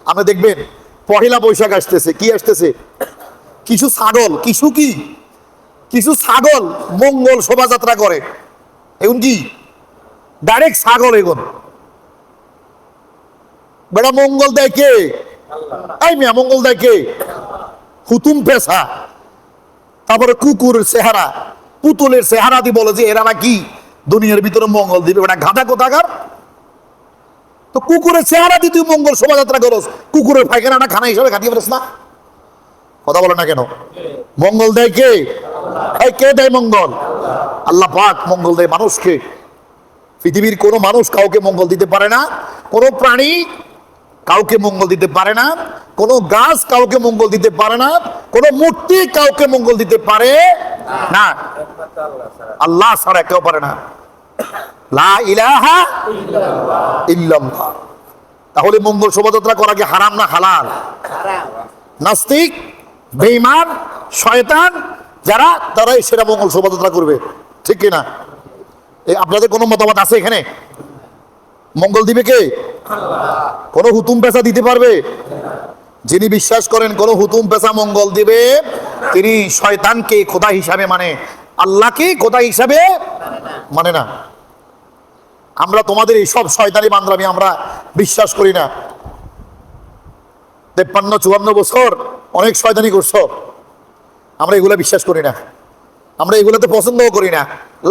আপনি দেখবেন পহেলা বৈশাখ আসতেছে, কি আসতেছে, কিছু ছাগল, কিছু ছাগল মঙ্গল শোভাযাত্রা করে। এখন কি ডাইরেক্ট ছাগল, এখন বেটা মঙ্গল দেয় কে? এই মিয়া, মঙ্গল দেয় কে? হুতুম পেশা, তারপরে কুকুর চেহারা, পুতুলের চেহারা দিয়ে বলে যে এরা নাকি দুনিয়ার ভিতরে মঙ্গল দিবে। বেটা গাধা কোথাকার। তো কুকুরের চেহারা দিয়ে তুই মঙ্গল শোভাযাত্রা করস, কুকুরের পায়খানাটা খানা হিসাবে খাটিয়ে পারিস না? কথা বলে না কেন? মঙ্গল দেয় কে? এই কে দেয় মঙ্গল? আল্লাহ পাক মঙ্গল দেয় মানুষকে। পৃথিবীর কোনো মানুষ কাউকে মঙ্গল দিতে পারে না, কোনো প্রাণী কাউকে মঙ্গল দিতে পারে না, কোনো গাছ কাউকে মঙ্গল দিতে পারে না, কোনো মূর্তি কাউকে মঙ্গল দিতে পারে না, আল্লাহ ছাড়া কেউ পারে না। লা ইলাহা ইল্লাল্লাহ। তাহলে মঙ্গল শোভাযাত্রা করা কি হারাম না হালাল? নাস্তিক, বেঈমান, শয়তান যারা, তারাই সেটা মঙ্গল শোভাযাত্রা করবে, ঠিক কিনা? আপনাদের কোনো মতামত আছে এখানে? মঙ্গল দিবে কে? কোন হুতুম পেশা দিতে পারবে? যিনি বিশ্বাস করেন কোন হুতুম পেশা মঙ্গল দিবে, তিনি শয়তানকে খোদা হিসাবে মানে, আল্লাহকে খোদা হিসাবে মানে না। আমরা তোমাদের এই সব শয়তানি বান্দরামি আমরা বিশ্বাস করি না। 53-54 বছর অনেক শয়তানি করছো, আমরা এগুলা বিশ্বাস করি না, আমরা এগুলাতে পছন্দও করি না,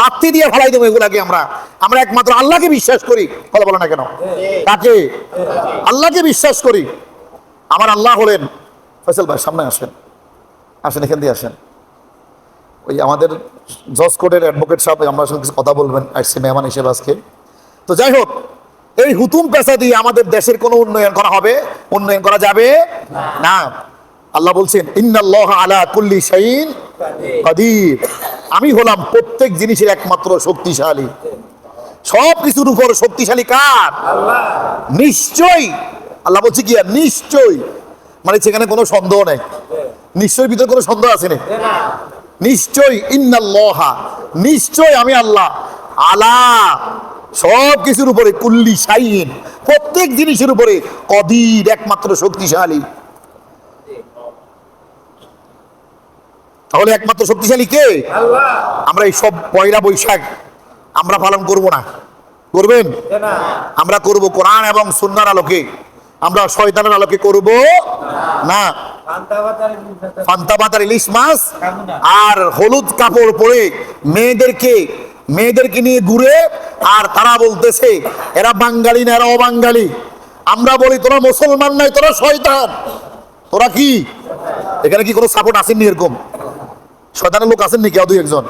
লাথি দিয়ে ফেলাই দেবো এগুলাকে। আমরা একমাত্র আল্লাহকে বিশ্বাস করি। কথা বলো না কেন? কাকে? আল্লাহকে বিশ্বাস করি। আমার আল্লাহ হলেন, ফয়সাল ভাই সামনে আসেন, এখান দিয়ে আসেন। ওই আমাদের জজ কোর্টের অ্যাডভোকেট সাহেব আমার সঙ্গে কিছু কথা বলবেন, আসছে মেহমান হিসেবে আজকে। তো যাই হোক, এই হুতুম পেশা দিয়ে আমাদের দেশের কোনো উন্নয়ন করা হবে? উন্নয়ন করা যাবে না। আল্লাহ বলছেন ইন্নাল্লাহ আলা কুল্লি শাইইন কাদির, আমি হলাম প্রত্যেক জিনিসের একমাত্র শক্তিশালী। সব কিছুর উপর শক্তিশালী কার? আল্লাহ। নিশ্চয়ই, আল্লাহ বলছে কি? নিশ্চয়ই, মানে সেখানে কোনো সন্দেহ নেই। নিশ্চয়ই ভিতরে কোনো সন্দেহ আছে না? নিশ্চয়ই, ইন্নাল্লাহ, নিশ্চয় আমি আল্লাহ, আলা, সব কিছুর উপরে, কুল্লি শাইইন, প্রত্যেক জিনিসের উপরে, কদির, একমাত্র শক্তিশালী। তাহলে একমাত্র শক্তিশালী কে? আল্লাহ। আমরা এই সব পয়লা বৈশাখ আমরা পালন করব না, করবেন? আমরা করব কোরআন এবং সুন্নাহর আলোকে, আমরা শয়তানের আলোকে করব না। পান্তা ভাত, ইলিশ মাছ আর হলুদ কাপড় পরে মেয়েদেরকে নিয়ে ঘুরে, আর তারা বলতেছে এরা বাঙালি না, এরা অবাঙালি। আমরা বলি তোরা মুসলমান নাই, তোরা শয়তান। তোরা কি এখানে কি কোনো সাপোর্ট আসেননি? এরকম শয়তানের লোক আসেননি কেউ? 2-1 জন।